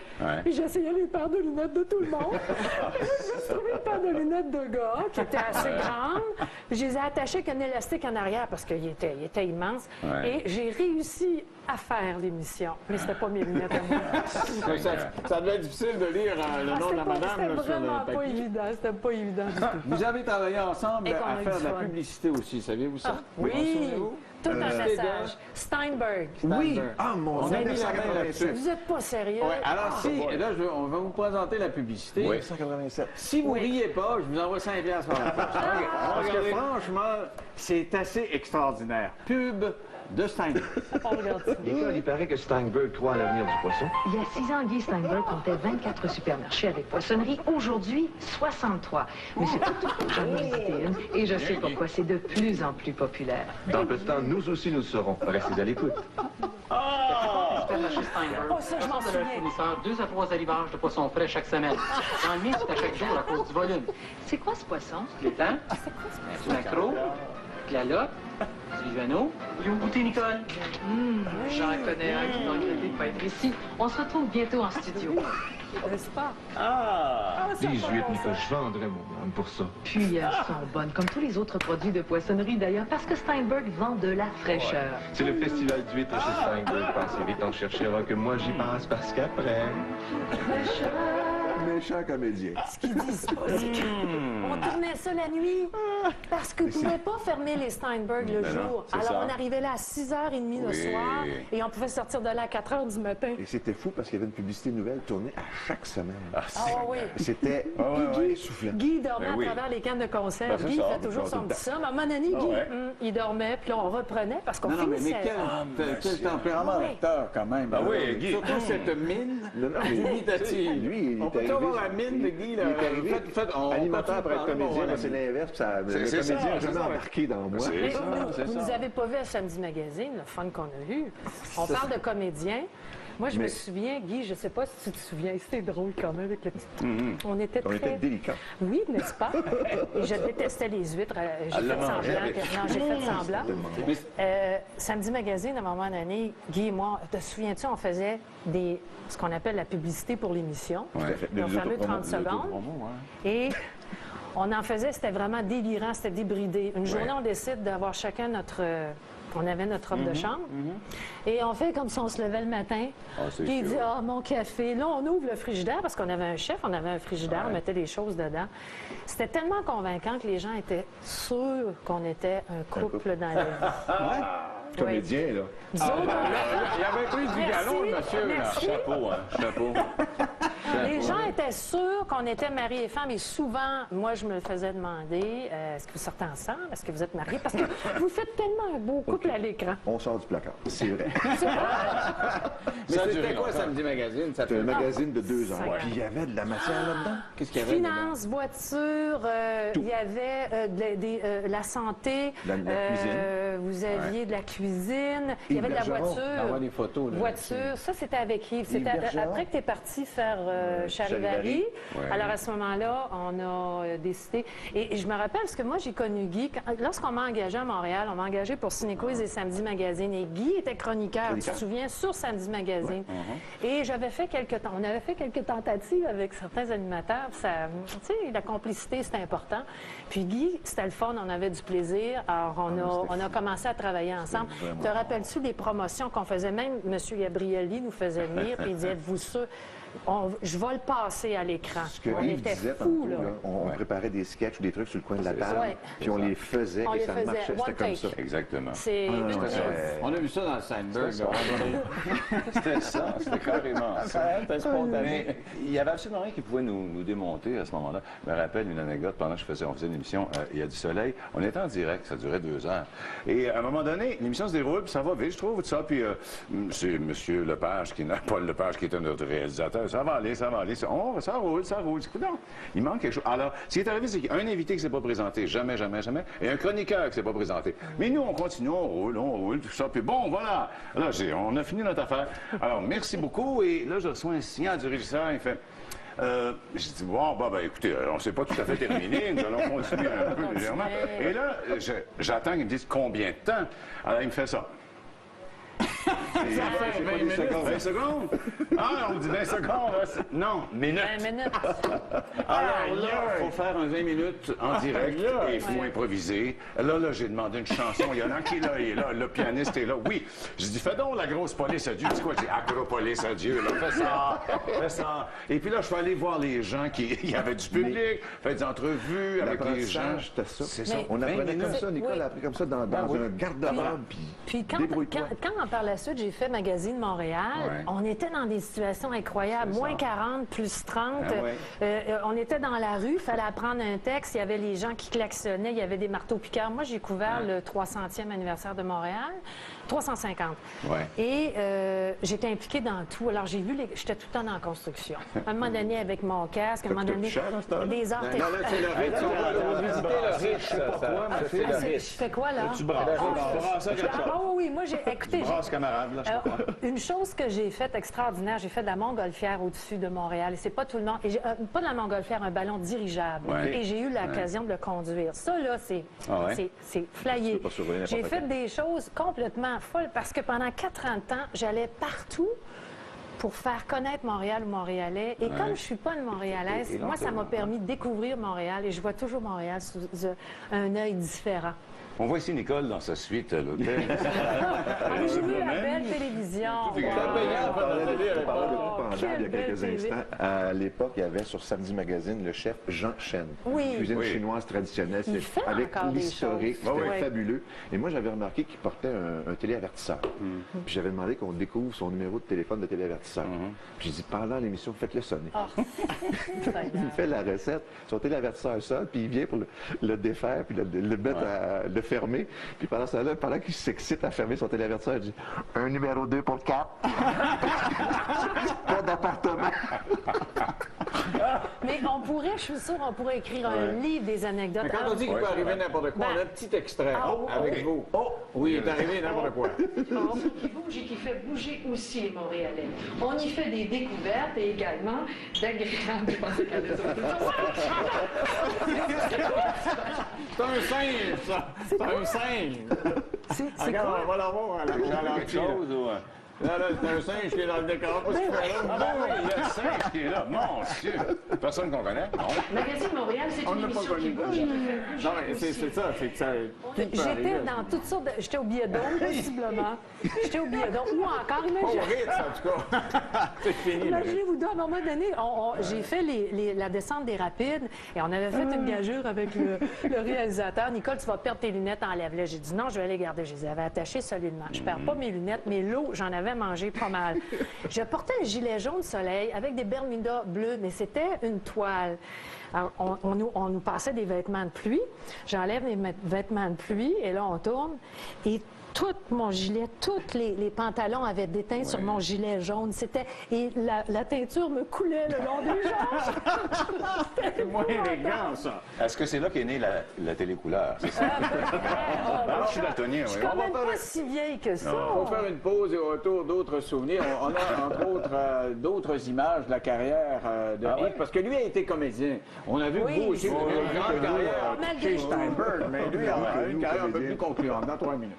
et j'essayais les paires de lunettes de tout le monde. Et là, je me suis trouvé une paire de lunettes de gars qui était assez grande. Je les ai attachées avec un élastique en arrière parce qu'il était immense. Et j'ai réussi à faire l'émission. Mais c'était pas mes lunettes à moi. Ça devait être difficile de lire le nom de la madame C'était là, sur vraiment le pas papier. évident. C'était pas évident du tout. Vous avez travaillé ensemble Et qu'on a à eu faire du de la fun. publicité aussi, saviez-vous ça? Oui, Souvenez-vous? tout un Publicité message. Steinberg. Oui! Steinberg. Ah, mon On Dieu! a mis la main là-dessus. Vous êtes pas sérieux? Ouais, alors si, et là, on va vous présenter la publicité. 1987. Si vous riez pas, je vous envoie 5 piastres par la poste. Parce que franchement, c'est assez extraordinaire. Pub de Steinberg. On regarde ça. Nicole, il paraît que Steinberg croit à l'avenir du poisson. Il y a 6 ans, Guy Steinberg comptait 24 supermarchés avec poissonnerie. Aujourd'hui, 63. Mais c'est tout j'en ai visité une et je sais pourquoi c'est de plus en plus populaire. Dans peu de temps, nous aussi, nous le serons. Restez à l'écoute. Supermarché Steinberg. Oh, ça, je m'en de leur souviens. fournisseur 2 à 3 alivages de poissons frais chaque semaine. Dans le mien, c'est à chaque jour à cause du volume. C'est quoi ce poisson? Les temps, du maquereau, de la lotte, du genou. Ils ont goûté, Nicole. J'en connais un qui va regretter de pas être ici. On se retrouve bientôt en studio. N'est-ce pas? 18, Nicole, je vendrais mon âme pour ça. Puis elles sont bonnes, comme tous les autres produits de poissonnerie d'ailleurs, parce que Steinberg vend de la fraîcheur. C'est le festival du huître chez Steinberg. Pensez vite en chercher avant que moi j'y passe, parce qu'après... Méchant comédien. Ce qu'ils disent pas, c'est qu'on tournait ça la nuit parce qu'ils ne pouvaient pas fermer les Steinberg le jour. c'est Alors, ça. on arrivait là à 6h30 le soir et on pouvait sortir de là à 4h du matin. Et c'était fou parce qu'il y avait une publicité nouvelle tournée à chaque semaine. Ah oui. C'était essoufflant. Guy dormait Ben oui. à travers les cannes de conserve. Ben, c'est Guy ça. fait toujours son petit somme. À un moment donné, Guy, il dormait, puis là, on reprenait parce qu'on Non, mais finissait. quel tempérament Oui. d'acteur, quand même. Ah oui, Guy. Surtout cette mine Non, non, mais- imitative. Lui, il On est peut arrivé- avoir la mine de Guy, là. Il est arrivé on animateur pour continue être de comédien, parler. mais c'est l'inverse. puis ça- Le c'est ça, comédien n'a c'est jamais ça. embarqué dans moi. C'est Mais ça, vous c'est nous ça. avez pas vu à Samedi Magazine, le fun qu'on a eu. On parle de comédiens. Moi, je me souviens, Guy, je ne sais pas si tu te souviens, c'était drôle quand même avec le petit... On était délicats. Oui, n'est-ce pas? Et je détestais les huîtres. J'ai fait semblant. Non, j'ai fait semblant. Samedi Magazine, à un moment donné, Guy et moi, te souviens-tu, on faisait ce qu'on appelle la publicité pour l'émission. Le fameux 30 secondes. Et on en faisait, c'était vraiment délirant, c'était débridé. Une journée, on décide d'avoir chacun on avait notre robe de chambre. Et on fait comme si on se levait le matin. Puis il dit, mon café. Là, on ouvre le frigidaire parce qu'on avait un chef, on avait un frigidaire, on mettait des choses dedans. C'était tellement convaincant que les gens étaient sûrs qu'on était un couple dans la vie. Comédien, là. Il avait pris du galon, le monsieur. Merci. Chapeau, hein, chapeau. Les gens étaient sûrs qu'on était mari et femme et souvent, moi, je me faisais demander, est-ce que vous sortez ensemble? Est-ce que vous êtes mariés? Parce que vous faites tellement un beau couple à l'écran. On sort du placard, c'est vrai. Mais c'était quoi, Samedi Magazine? C'était un magazine de 2 ans. Puis il y avait de la matière là-dedans. Qu'est-ce qu'il y avait? Finance, voiture, il y avait la santé. La cuisine. Vous aviez de la cuisine. Il y avait de la voiture. On voit des photos. Là, voiture. Ça, c'était avec Yves. C'était après que tu es parti faire Charivari. Alors, à ce moment-là, on a décidé. Et je me rappelle, parce que moi, j'ai connu Guy. Lorsqu'on m'a engagé à Montréal, on m'a engagé pour Ciné-Quiz et Samedi Magazine. Et Guy était chroniqueur, tu te souviens, sur Samedi Magazine. Et j'avais fait on avait fait quelques tentatives avec certains animateurs. Tu sais, la complicité, c'était important. Puis Guy, c'était le fun, on avait du plaisir. Alors, on a commencé à travailler ensemble. Te rappelles-tu des promotions qu'on faisait? Même M. Gabrielli nous faisait venir, puis il disait, êtes-vous sûr? Je vais le passer à l'écran. Ce que on Yves était disait fous, tantôt, là. On préparait des sketchs ou des trucs sur le coin de la table, puis on les faisait et ça marchait. C'était comme ça. Exactement. On a vu ça dans le Seinberg. C'était ça, c'était carrément ça. C'était spontané. Mais il y avait absolument rien qui pouvait nous démonter à ce moment-là. Je me rappelle une anecdote, pendant que on faisait une émission, il y a du soleil, on était en direct, ça durait 2 heures. Et à un moment donné, l'émission se déroule, puis ça va vite, je trouve, tout ça, puis c'est M. Lepage, Paul Lepage, qui était notre réalisateur. Ça va aller, ça va aller. Ça roule. Non, il manque quelque chose. Alors, ce qui est arrivé, c'est qu'il y a un invité qui ne s'est pas présenté, jamais, et un chroniqueur qui ne s'est pas présenté. Mais nous, on continue, on roule, tout ça. Puis bon, voilà. Là, on a fini notre affaire. Alors, merci beaucoup. Et là, je reçois un signal du régisseur. Il fait... j'ai dit, écoutez, on ne s'est pas tout à fait terminé, nous allons continuer un peu légèrement. Et là, j'attends qu'il me dise combien de temps. Alors, il me fait ça. 20 secondes? Ah, on dit 20 secondes. Non, minutes. 20 minutes. Alors là, il faut faire un 20 minutes en direct et il faut improviser. Là, j'ai demandé une chanson. Il y en a qui là, est là, le pianiste est là. Oui. J'ai dit, fais donc la grosse police à Dieu. C'est quoi? J'ai dit, Acropolis à Dieu. Là, fais ça. Et puis là, je suis allé voir les gens il y avait du public, fait des entrevues avec les gens. C'était ça. C'est ça. On apprenait comme ça, Nicole a appris comme ça dans un garde-robe. Puis quand par la suite, j'ai fait Magazine Montréal, on était dans des situations incroyables. Moins 40, plus 30. On était dans la rue, il fallait apprendre un texte. Il y avait les gens qui klaxonnaient, il y avait des marteaux-piqueurs. Moi, j'ai couvert le 300e anniversaire de Montréal. 350. Et j'étais impliquée dans tout. Alors, j'étais tout le temps dans la construction. À un moment donné, avec mon casque, à un moment donné, les arts... Non, là, c'est le riche. On va visiter le riche. Pourquoi, ma fille? Je fais quoi, là? Tu brasses. Oui, moi, écoutez... Tu brasses, camarade, là, je sais pas. Une chose que j'ai faite extraordinaire, j'ai fait de la montgolfière au-dessus de Montréal. Et c'est pas tout le monde... pas de la montgolfière, un ballon dirigeable. Et j'ai eu l'occasion de le conduire. Ça, là, c'est flyé. J'ai fait des choses complètement folles parce que pendant 4 ans de temps, j'allais partout pour faire connaître Montréal aux Montréalais. Et comme je suis pas une Montréalaise, moi, ça m'a permis de découvrir Montréal et je vois toujours Montréal sous un œil différent. On voit ici Nicole dans sa suite à l'hôtel. J'ai vu la belle télévision. On parlait de il y a quelques instants. À l'époque, il y avait sur Samedi Magazine le chef Jean Chen. Cuisine chinoise traditionnelle. Avec l'historique. C'était fabuleux. Et moi, j'avais remarqué qu'il portait un téléavertisseur. Puis j'avais demandé qu'on découvre son numéro de téléphone de téléavertisseur. Puis j'ai dit, pendant l'émission, faites-le sonner. Il fait la recette. Son téléavertisseur sonne, puis il vient pour le défaire, puis le mettre à le fermer. Puis pendant ça, pendant qu'il s'excite à fermer son téléavertisseur, il dit « Un numéro 2 pour le 4. » Pas d'appartement. Mais on pourrait, je suis sûre, on pourrait écrire un livre des anecdotes. Mais quand on dit qu'il peut arriver n'importe quoi, on a un petit extrait avec vous. Oui, il est arrivé n'importe quoi. Qui bouge et qui fait bouger aussi les Montréalais. On y fait des découvertes et également d'agréables. C'est un singe, ça! C'est un singe! Regarde, on va l'avoir à la chose, là, c'est un singe qui est dans le décor. Qu'est-ce qu'il fait là? Ah ben oui, il y a le singe qui est là. Mon Dieu! Personne qu'on connaît? Non. Magazine Montréal, c'est une émission qui bouge et qui fait bouger. Non, mais c'est ça, c'est que ça... J'étais dans toutes sortes de... J'étais au billet d'eau, possiblement. J'étais au billet d'eau. Ou encore, Pas au Ritz, en tout cas. C'est fini. Imaginez-vous donc, à un moment donné, j'ai fait la descente des rapides et on avait fait une gageure avec le réalisateur. Nicole, tu vas perdre tes lunettes, enlève-les. J'ai dit non, je vais les garder. Je les avais attachées solidement. Je perds pas mes lunettes, mais l'eau, j'en avais mangé pas mal. Je portais un gilet jaune soleil avec des bermudas bleus, mais c'était une toile. Alors, on nous passait des vêtements de pluie. J'enlève mes vêtements de pluie et là, on tourne. Et tout mon gilet, tous les pantalons avaient déteint sur mon gilet jaune. Et la teinture me coulait le long des jambes. C'est moins élégant, ça. Est-ce que c'est là qu'est née la télécouleur? C'est ça? Alors, je suis daltonien, Je suis oui. quand même pas si vieille que ça. On va faire une pause et au retour d'autres souvenirs. On a, entre autres, d'autres images de la carrière de Yves, parce que lui a été comédien. On a vu que vous aussi, vous avez une grande carrière chez Steinberg, mais lui a une carrière un peu plus concluante, dans 3 minutes.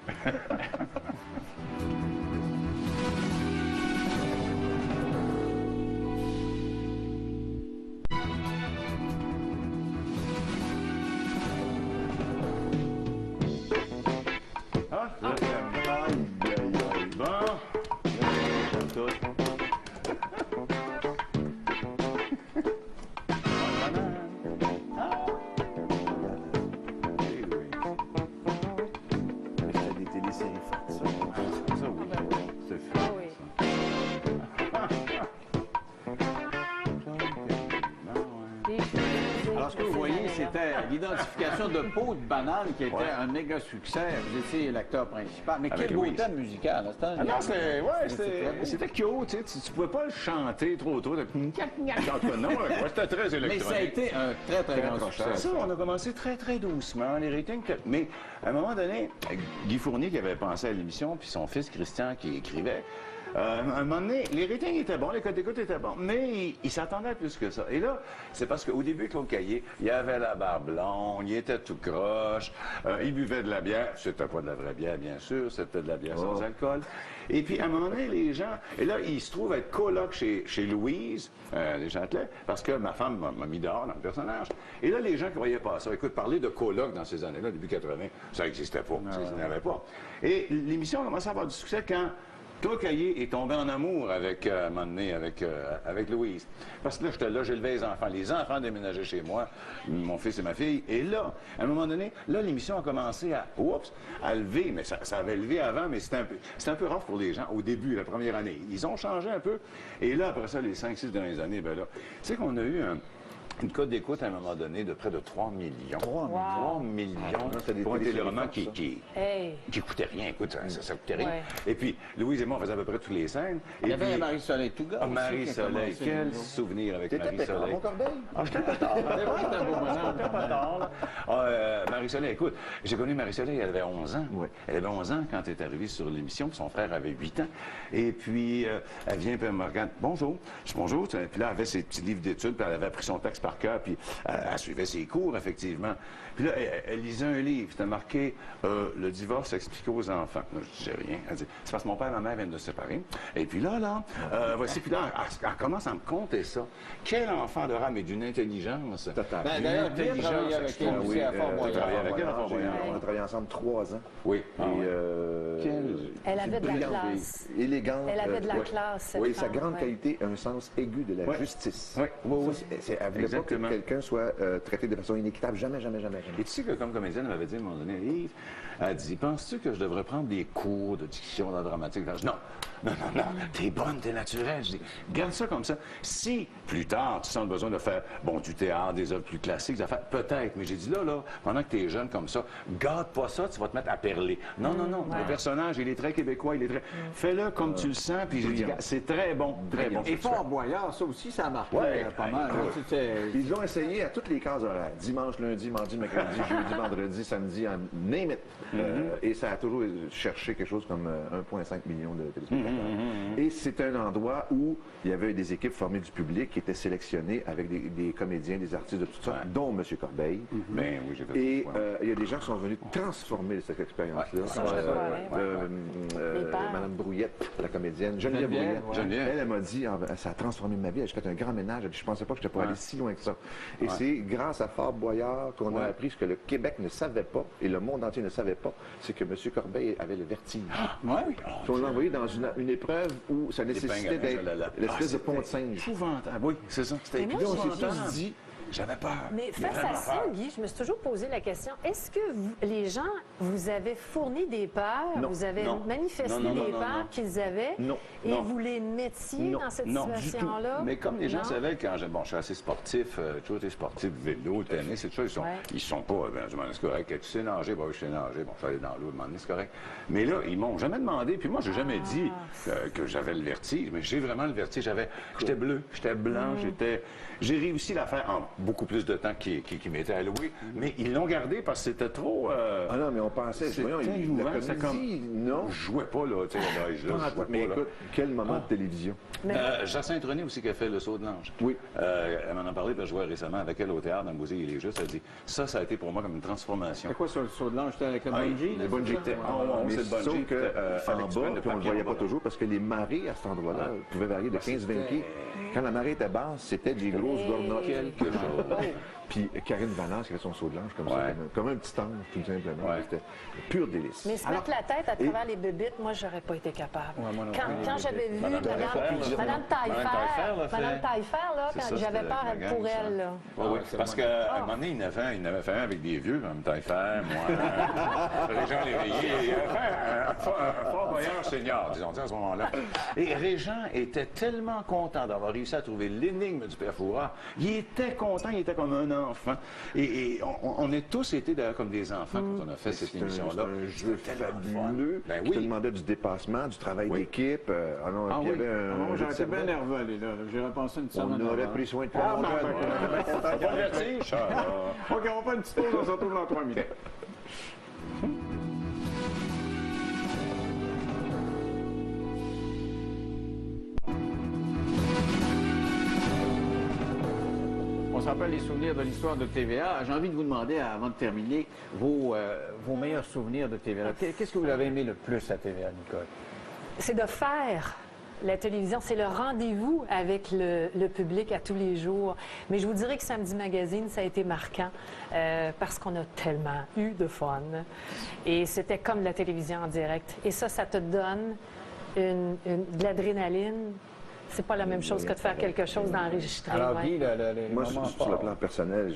Alors, ce que vous voyez, c'était l'identification de Peau de banane qui était un méga succès. Vous étiez l'acteur principal. Mais quel beau thème musical. C'était cute, tu pouvais pas le chanter trop tôt. Non, c'était très électronique. Mais ça a été un très, très grand succès. Ça, on a commencé très, très doucement, les ratings. Mais à un moment donné, Guy Fournier qui avait pensé à l'émission, puis son fils Christian qui écrivait, à un moment donné, les ratings étaient bons, les codes d'écoute étaient bons, mais il s'attendait à plus que ça. Et là, c'est parce qu'au début, Claude Caillé, il avait la barbe blonde, il était tout croche, il buvait de la bière. C'était pas de la vraie bière, bien sûr, c'était de la bière sans alcool. Et puis, à un moment donné, les gens... Et là, il se trouve être coloc chez Louise, les Châtelet, parce que ma femme m'a mis dehors dans le personnage. Et là, les gens qui voyaient pas ça, écoute, parler de coloc dans ces années-là, début 80, ça n'existait pas. Ça n'avait pas. Et l'émission a commencé à avoir du succès quand... Claude Caillé est tombé en amour avec, à un moment donné, avec Louise. Parce que là, j'étais là, j'élevais les enfants. Les enfants déménageaient chez moi, mon fils et ma fille. Et là, à un moment donné, là, l'émission a commencé à lever. Mais ça avait levé avant, mais c'était un peu rough pour les gens au début, la première année. Ils ont changé un peu. Et là, après ça, les 5-6 dernières années, ben là, tu sais qu'on a eu une cote d'écoute à un moment donné de près de 3 millions. 3 millions pour un téléroman qui coûtait rien. Écoute, ça coûtait rien. Et puis, Louise et moi, on faisait à peu près toutes les scènes. Il y avait Marie-Soleil Touga aussi. Marie-Soleil, quel souvenir avec Marie-Soleil. J'étais pétard. C'était un beau bonhomme. Marie-Soleil, écoute, j'ai connu Marie-Soleil, elle avait 11 ans. Elle avait 11 ans quand elle est arrivée sur l'émission, puis son frère avait 8 ans. Et puis, elle vient, puis elle me regarde, bonjour. Je dis bonjour. Puis là, elle avait ses petits livres d'études, puis elle avait appris son texte par cœur, puis elle suivait ses cours, effectivement. Puis là, elle lisait un livre, c'était marqué « Le divorce expliqué aux enfants ». Je disais rien. Elle dit « C'est parce que mon père et ma mère viennent de se séparer. » Et puis là, voici, puis là, elle commence à me conter ça. Quel enfant de rame et d'une intelligence. D'ailleurs, tu as travaillé avec elle aussi à Fort-Boyard. On a travaillé ensemble 3 ans. Oui. Elle avait de la classe. Élégante. Elle avait de la classe. Oui, sa grande qualité, un sens aigu de la justice. Oui. Elle voulait pas que quelqu'un soit traité de façon inéquitable. Jamais. Et tu sais que comme comédienne, elle m'avait dit à un moment donné, Yves, elle dit, penses-tu que je devrais prendre des cours de diction, de dramatique? Non. non, t'es bonne, t'es naturelle. Je dis, garde ça comme ça. Si, plus tard, tu sens le besoin de faire, bon, du théâtre, des œuvres plus classiques, des affaires, peut-être. Mais j'ai dit, là, pendant que t'es jeune comme ça, garde pas ça, tu vas te mettre à perler. Non. Le personnage, il est très québécois, il est très... Fais-le comme tu le sens, puis j'ai dit, c'est très bon, très bon. Et Fort Boyard, ça aussi, ça a marqué pas mal. Ils l'ont essayé à toutes les cases horaires. Dimanche, lundi, mardi, mercredi, jeudi, vendredi, samedi, name it. Et ça a toujours cherché quelque chose comme 1,5 million de téléspectateurs. Et c'est un endroit où il y avait des équipes formées du public qui étaient sélectionnées avec des comédiens, des artistes de toutes sortes, dont M. Corbeil. Ben oui, j'ai fait Et il y a des gens qui sont venus transformer cette expérience-là. Madame Brouillette, la comédienne, Geneviève Brouillette, elle m'a dit, ça a transformé ma vie. J'ai fait un grand ménage. Elle dit, je pensais pas que je pourrais aller si loin que ça. Et c'est grâce à Fort Boyard qu'on a appris ce que le Québec ne savait pas et le monde entier ne savait pas, c'est que M. Corbeil avait le vertige. On l'a envoyé dans une épreuve où ça nécessitait d'être l'espèce de pont de singe. Épouvantable. Oui, c'est ça. C'était épouvantable. On s'est tous dit, j'avais peur. Mais face à ça, Guy, je me suis toujours posé la question, est-ce que les gens vous avez fourni des peurs, vous avez manifesté des peurs qu'ils avaient et vous les mettiez dans cette situation-là? Mais comme les gens savaient, quand je suis assez sportif, j'ai toujours été sportif, vélo, tennis et tout ça, ils sont pas, c'est correct, tu sais nager, je sais nager, je suis allé dans l'eau, c'est correct. Mais là, ils m'ont jamais demandé, puis moi, j'ai jamais dit que j'avais le vertige, mais j'ai vraiment le vertige. J'étais bleu, j'étais blanc, j'ai réussi à faire en beaucoup plus de temps qui m'était alloué, mais ils l'ont gardé parce que c'était trop... Ah non, mais on pensait, voyons, c'est comme... Non. Je jouais pas, là, tu sais, mais écoute, quel moment de télévision? Jacinthe René aussi qui a fait Le Saut de l'Ange. Oui. Elle m'en a parlé, je jouais récemment avec elle au théâtre dans le Musée Il est juste. Elle dit, ça a été pour moi comme une transformation. C'est quoi ça, Le Saut de l'Ange? C'était avec le bungee? Le bungee. C'est le bungee. Sauf qu'en bas, on ne le voyait pas toujours parce que les marées à cet endroit-là pouvaient varier de 15-20 pieds. Quand la marée était basse, c'était des grosses gornottes. Quelque chose. Puis Karine Valence qui avait son saut de l'ange comme ça, comme un petit ange, tout simplement. C'était pur délice. Mais se mettre la tête à travers les bébites, moi, j'aurais pas été capable. Quand j'avais vu Madame Taillefer, là, j'avais peur pour elle. Là. Oui, parce qu'à un moment donné, il n'avait fait un avec des vieux, comme Taillefer, moi, Régent Léveillé. Il avait fait un Fort Boyard senior, disons, à ce moment-là. Et Régent était tellement content d'avoir réussi à trouver l'énigme du Père Fouras. Il était content, il était comme un enfant. Et on a tous été d'ailleurs comme des enfants quand on a fait cette émission-là. C'est un jeu fabuleux qui te demandait du dépassement, du travail d'équipe. J'aurais été bien nerveux, là. J'ai repensé une semaine. On aurait pris soin de toi. OK, on va faire une petite pause, on se retrouve dans 3 minutes. On se rappelle les souvenirs de l'histoire de TVA. J'ai envie de vous demander, avant de terminer, vos meilleurs souvenirs de TVA. Qu'est-ce que vous avez aimé le plus à TVA, Nicole? C'est de faire la télévision. C'est le rendez-vous avec le public à tous les jours. Mais je vous dirais que Samedi Magazine, ça a été marquant parce qu'on a tellement eu de fun. Et c'était comme la télévision en direct. Et ça te donne de l'adrénaline. C'est pas la même chose que de faire quelque chose d'enregistré. Alors, Guy, moi, sur le plan personnel,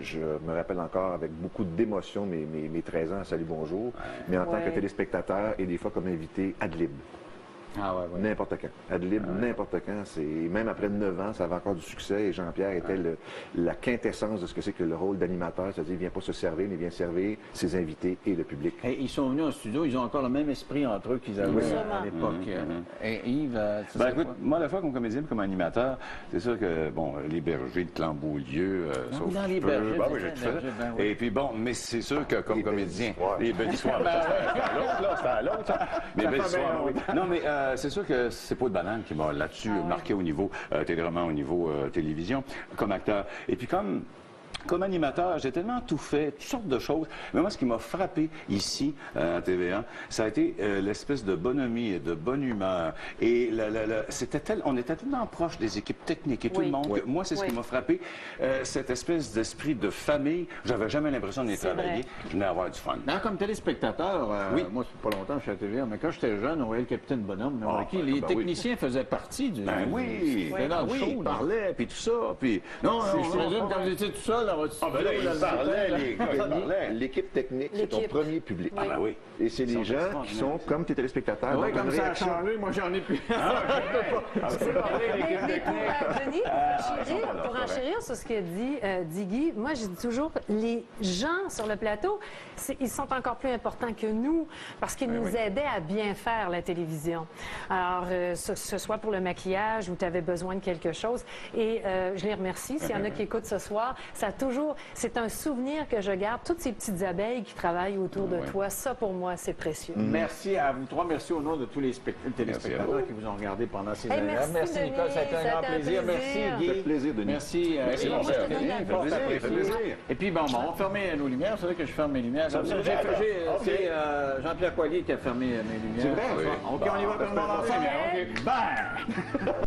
je me rappelle encore avec beaucoup d'émotion mes 13 ans à Salut Bonjour, mais en tant que téléspectateur et des fois comme invité ad lib. N'importe quand. Ad lib, n'importe quand. Même après 9 ans, ça avait encore du succès et Jean-Pierre était la quintessence de ce que c'est que le rôle d'animateur, c'est-à-dire il vient pas se servir, mais il vient servir ses invités et le public. Et ils sont venus en studio, ils ont encore le même esprit entre eux qu'ils avaient à l'époque. Et Yves, écoute, moi, la fois comme comédien comme animateur, c'est sûr que, les bergers de Clamboulieu, sauf dans les bergers, et puis mais c'est sûr que comme comédien, les belles histoires, c'était à l'autre, mais belles histoires, non, mais c'est sûr que c'est pas de banane qui m'a là-dessus marqué au niveau vraiment au niveau télévision comme acteur. Et puis comme animateur, j'ai tellement tout fait, toutes sortes de choses. Mais moi, ce qui m'a frappé ici, à TVA, ça a été l'espèce de bonhomie et de bonne humeur. Et on était tellement proches des équipes techniques et tout le monde. Que moi, c'est ce qui m'a frappé. Cette espèce d'esprit de famille. J'avais jamais l'impression d'y travailler. Je venais avoir du fun. Non, comme téléspectateur, moi, c'est pas longtemps, je suis à TVA, mais quand j'étais jeune, on voyait le Capitaine Bonhomme. Les techniciens faisaient partie du... Ils parlaient, puis tout ça. Puis... Non, je présume, quand vous étiez tout seul, dans votre Ah, ben là, studio, ils parlaient, les gars, ils parlaient. L'équipe technique, c'est ton L'équipe. premier public. Ah, ben oui. Et c'est Ils les sont gens qui extraordinaires. sont comme tes téléspectateurs. Oui, Donc, comme une ça a réaction. changé, moi j'en ai plus. Mais Denis, pour enchérir sur ce que dit Guy, moi je dis toujours, les gens sur le plateau, ils sont encore plus importants que nous parce qu'ils nous aidaient à bien faire la télévision. Alors, ce soit pour le maquillage où tu avais besoin de quelque chose. Et je les remercie. S'il y en a qui écoutent ce soir, c'est un souvenir que je garde. Toutes ces petites abeilles qui travaillent autour de toi, ça pour moi, c'est précieux. Merci à vous trois. Merci au nom de tous les téléspectateurs qui vous ont regardé pendant ces années. Merci Denis, Nicole, ça a été un grand plaisir. Merci Guy. Ça fait plaisir, Denis. Merci. Merci, mon cher. Ça fait plaisir. Et puis bon, on va fermer nos lumières. C'est vrai que je ferme mes lumières. C'est Jean-Pierre Coilier qui a fermé mes lumières. C'est vrai, oui. OK, on y va tout le monde ensemble. Bang!